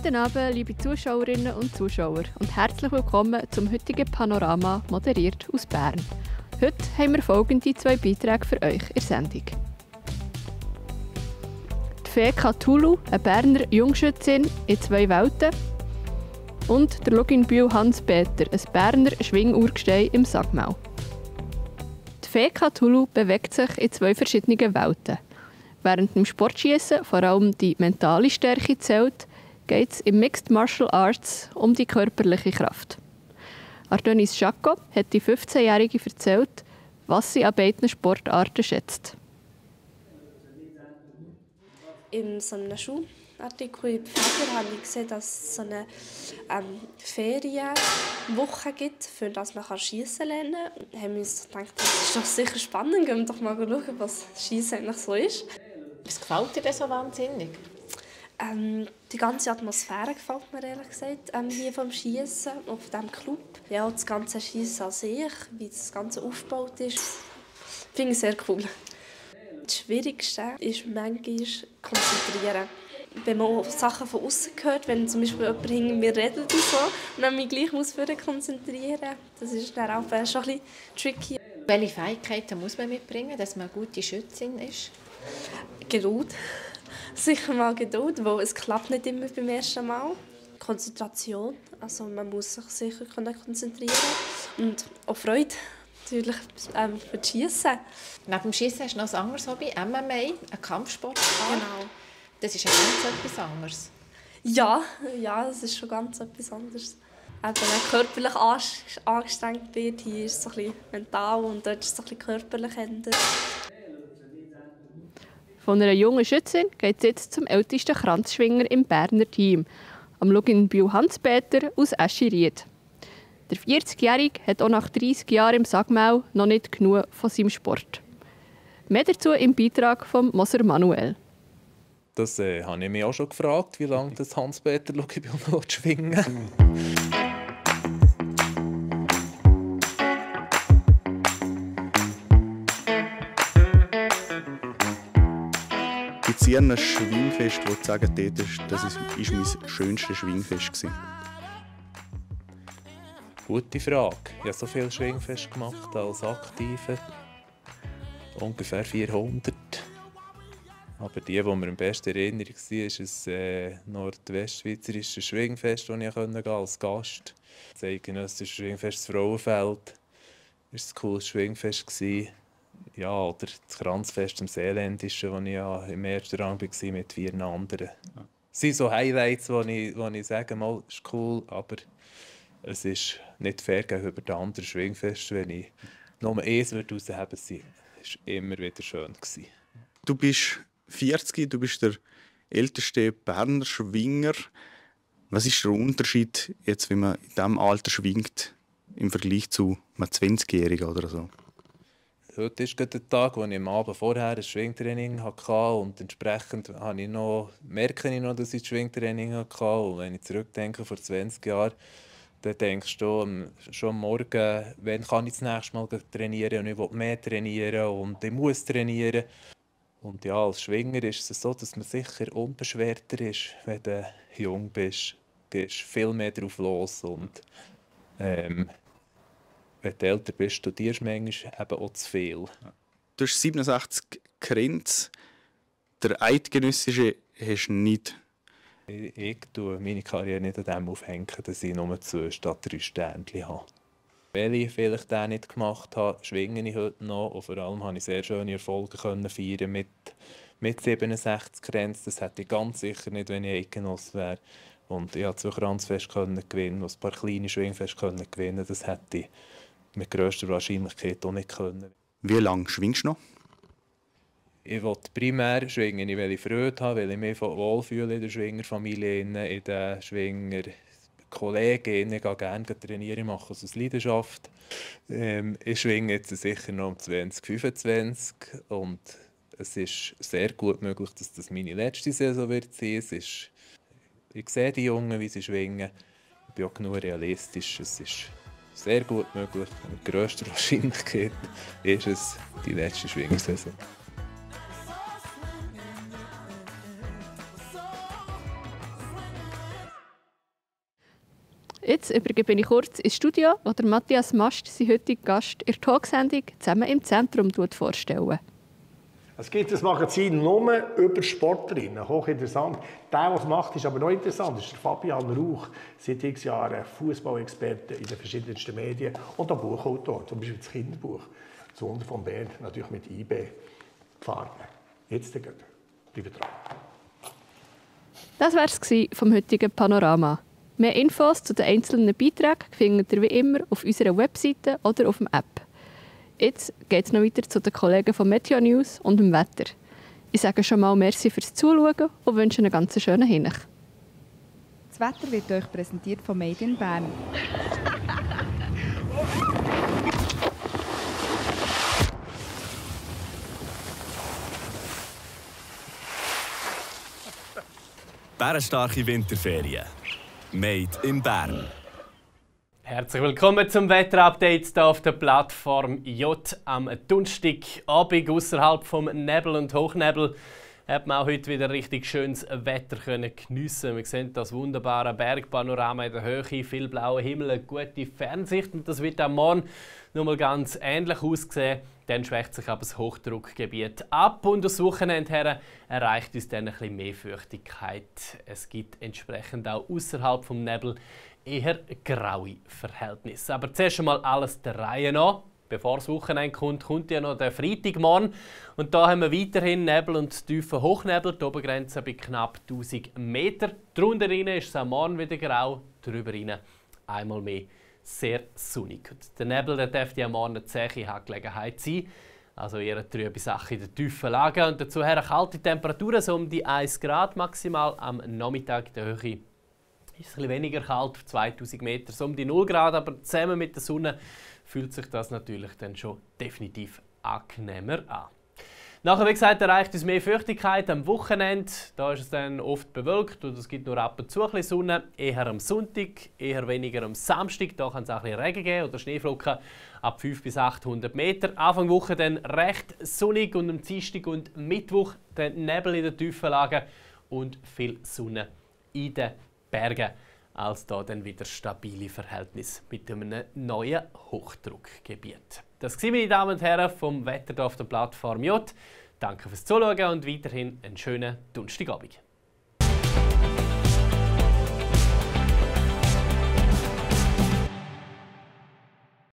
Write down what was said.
Guten Abend, liebe Zuschauerinnen und Zuschauer und herzlich willkommen zum heutigen Panorama, moderiert aus Bern. Heute haben wir folgende 2 Beiträge für euch in der Sendung. Die Fee Cthulhu, eine Berner Jungschützin in 2 Welten. Und der Luginbühl Hans-Peter, ein Berner Schwingurgestein im Sagmau. Die Fee Cthulhu bewegt sich in 2 verschiedenen Welten. Während dem Sportschießen vor allem die mentale Stärke zählt, geht es im Mixed Martial Arts um die körperliche Kraft. Ardenis Jacob hat die 15-Jährige erzählt, was sie an beiden Sportarten schätzt. In so einem Schulartikel in Pfeffer habe ich gesehen, dass es so eine Ferienwoche gibt, für das man Schiessen lernen kann. Da haben wir uns gedacht, das ist doch sicher spannend, gehen wir doch mal schauen, was Schiessen eigentlich so ist. Was gefällt dir denn so wahnsinnig? Die ganze Atmosphäre gefällt mir ehrlich gesagt, hier vom Schiessen auf diesem Club. Ja, das ganze Schiessen an sich, wie das Ganze aufgebaut ist, finde ich sehr cool. Das Schwierigste ist manchmal konzentrieren. Wenn man auch Sachen von außen hört, wenn zum Beispiel jemand hinter mir redet und so, und dann mich gleich konzentrieren muss, das ist dann auch schon ein bisschen tricky. Welche Fähigkeiten muss man mitbringen, dass man eine gute Schützin ist? Geduld. Sicher mal Geduld, weil es klappt nicht immer beim ersten Mal. Konzentration, also man muss sich sicher konzentrieren. Und auch Freude, natürlich für das Schiessen. Neben dem Schiessen hast du noch ein anderes Hobby, MMA, ein Kampfsport. Genau. Das ist ja ganz etwas anderes. Ja, das ist schon ganz etwas anderes. Wenn man körperlich angestrengt wird, hier ist es so ein bisschen mental und dort ist es so ein bisschen körperlich ändert. Von einer jungen Schützin geht es jetzt zum ältesten Kranzschwinger im Berner Team, am Luginbühl Hans-Peter aus Escheried. Der 40-Jährige hat auch nach 30 Jahren im Sagmau noch nicht genug von seinem Sport. Mehr dazu im Beitrag von Moser Manuel. Das habe ich mich auch schon gefragt, wie lange das Hans-Peter Luginbühl noch schwingen. Gibt es ein Schwingfest, wo du sagen würdest, das war mein schönstes Schwingfest? Gute Frage. Ich habe so viele Schwingfeste gemacht als Aktive. Ungefähr 400. Aber die mir am besten in Erinnerung waren, ist ein nordwestschweizerisches Schwingfest, wo ich als Gast gehen. Das eidgenössische Schwingfest Frauenfeld war ein cooles Schwingfest. Ja, oder das Kranzfest im Seeländischen, wo ich im ersten Rang war mit 4 anderen. Das sind so Highlights, wo ich sage, mal, ist cool, aber es ist nicht fair gegenüber den anderen Schwingfesten, wenn ich nur eins herausheben würde. Es war immer wieder schön. Du bist 40, du bist der älteste Berner Schwinger. Was ist der Unterschied, jetzt, wenn man in diesem Alter schwingt, im Vergleich zu einem 20-Jährigen oder so? Heute ist gerade der Tag, wo ich am Abend vorher ein Schwingtraining hatte und entsprechend merke ich noch, dass ich das Schwingtraining hatte. Und wenn ich zurückdenke, vor 20 Jahren, dann denkst du schon morgen, wann kann ich das nächste Mal trainieren und ich will mehr trainieren und ich muss trainieren. Und ja, als Schwinger ist es so, dass man sicher unbeschwerter ist, wenn du jung bist. Du gehst viel mehr drauf los und wenn du älter bist, studierst du manchmal eben auch zu viel. Du hast 67 Grenz. Der eidgenössische hast du nicht. Ich tue meine Karriere nicht an dem aufhängen, dass ich nur 2 statt 3 Sternchen habe. Weil ich vielleicht den nicht gemacht habe, schwinge ich heute noch. Und vor allem konnte ich sehr schöne Erfolge feiern mit 67 Grenz. Das hätte ich ganz sicher nicht, wenn ich Eidgenosse wäre. Und ich konnte 2 Kranzfeste gewinnen und ein paar kleine Schwingfeste gewinnen. Das hätte ich mit grösster Wahrscheinlichkeit auch nicht können. Wie lange schwingst du noch? Ich will primär schwingen, weil ich Freude habe, weil ich mich wohlfühle in der Schwingerfamilie, in den Schwingerkollegen. Ich gehe gerne trainieren, ich mache es aus Leidenschaft. Ich schwinge jetzt sicher noch um 2025 und es ist sehr gut möglich, dass das meine letzte Saison wird sein. Ich sehe die Jungen, wie sie schwingen. Ich bin auch genug realistisch. Es ist sehr gut möglich. Mit grösster Wahrscheinlichkeit ist es die letzte Schwingersaison. Jetzt übergebe ich kurz ins Studio, wo der Matthias Mast seinen heutigen Gast in der Talksendung «Zusammen im Zentrum» vorstellen. Es gibt ein Magazin nur über Sportlerinnen, hochinteressant. Der, der es macht, ist aber noch interessant, ist der Fabian Rauch, seit x Jahren Fußballexperte in den verschiedensten Medien und auch Buchautor, zum Beispiel das Kinderbuch «Das Wunder von Bern», natürlich mit IB Farben. Jetzt bleibt dran. Das war es vom heutigen Panorama. Mehr Infos zu den einzelnen Beiträgen findet ihr wie immer auf unserer Webseite oder auf der App. Jetzt geht es noch weiter zu den Kollegen von Meteo News und dem Wetter. Ich sage schon mal merci fürs Zuschauen und wünsche einen ganz schönen Hinweis. Das Wetter wird euch präsentiert von Made in Bern. Bärenstarke Winterferien. Made in Bern. Herzlich willkommen zum Wetterupdate hier auf der Plattform J. Am Donnerstagabend außerhalb vom Nebel und Hochnebel hat man auch heute wieder richtig schönes Wetter geniessen. Wir sehen das wunderbare Bergpanorama in der Höhe, viel blauer Himmel, eine gute Fernsicht und das wird am Morgen noch mal ganz ähnlich aussehen. Dann schwächt sich aber das Hochdruckgebiet ab und das Wochenende her erreicht uns dann ein bisschen mehr Feuchtigkeit. Es gibt entsprechend auch außerhalb vom Nebel eher graue Verhältnisse. Aber zuerst einmal alles der Reihe nach. Bevor das Wochenende kommt, kommt ja noch der Freitagmorgen. Und da haben wir weiterhin Nebel und tiefen Hochnebel. Die Obergrenze bei knapp 1000 Meter. Darunter ist es am Morgen wieder grau, darüber einmal mehr sehr sonnig. Und der Nebel der dürfte am Morgen eine zähe Gelegenheit sein. Also eher trübe Sache in der tiefen Lage. Und dazu kalte Temperaturen, so um die 1 Grad maximal. Am Nachmittag in der Höhe ist es ein bisschen weniger kalt, 2000 Meter, so um die 0 Grad. Aber zusammen mit der Sonne fühlt sich das natürlich dann schon definitiv angenehmer an. Nachher, wie gesagt, erreicht uns mehr Feuchtigkeit am Wochenende. Da ist es dann oft bewölkt und es gibt nur ab und zu ein bisschen Sonne. Eher am Sonntag, eher weniger am Samstag. Da kann es auch ein bisschen Regen geben oder Schneeflocken ab 500 bis 800 Meter. Anfang Woche dann recht sonnig und am Dienstag und Mittwoch dann Nebel in den tiefen Lagen und viel Sonne in den Bergen. Als da dann wieder stabile Verhältnisse mit einem neuen Hochdruckgebiet. Das war, meine Damen und Herren, vom Wetter auf der Plattform J. Danke fürs Zuschauen und weiterhin einen schönen Donnerstagabend.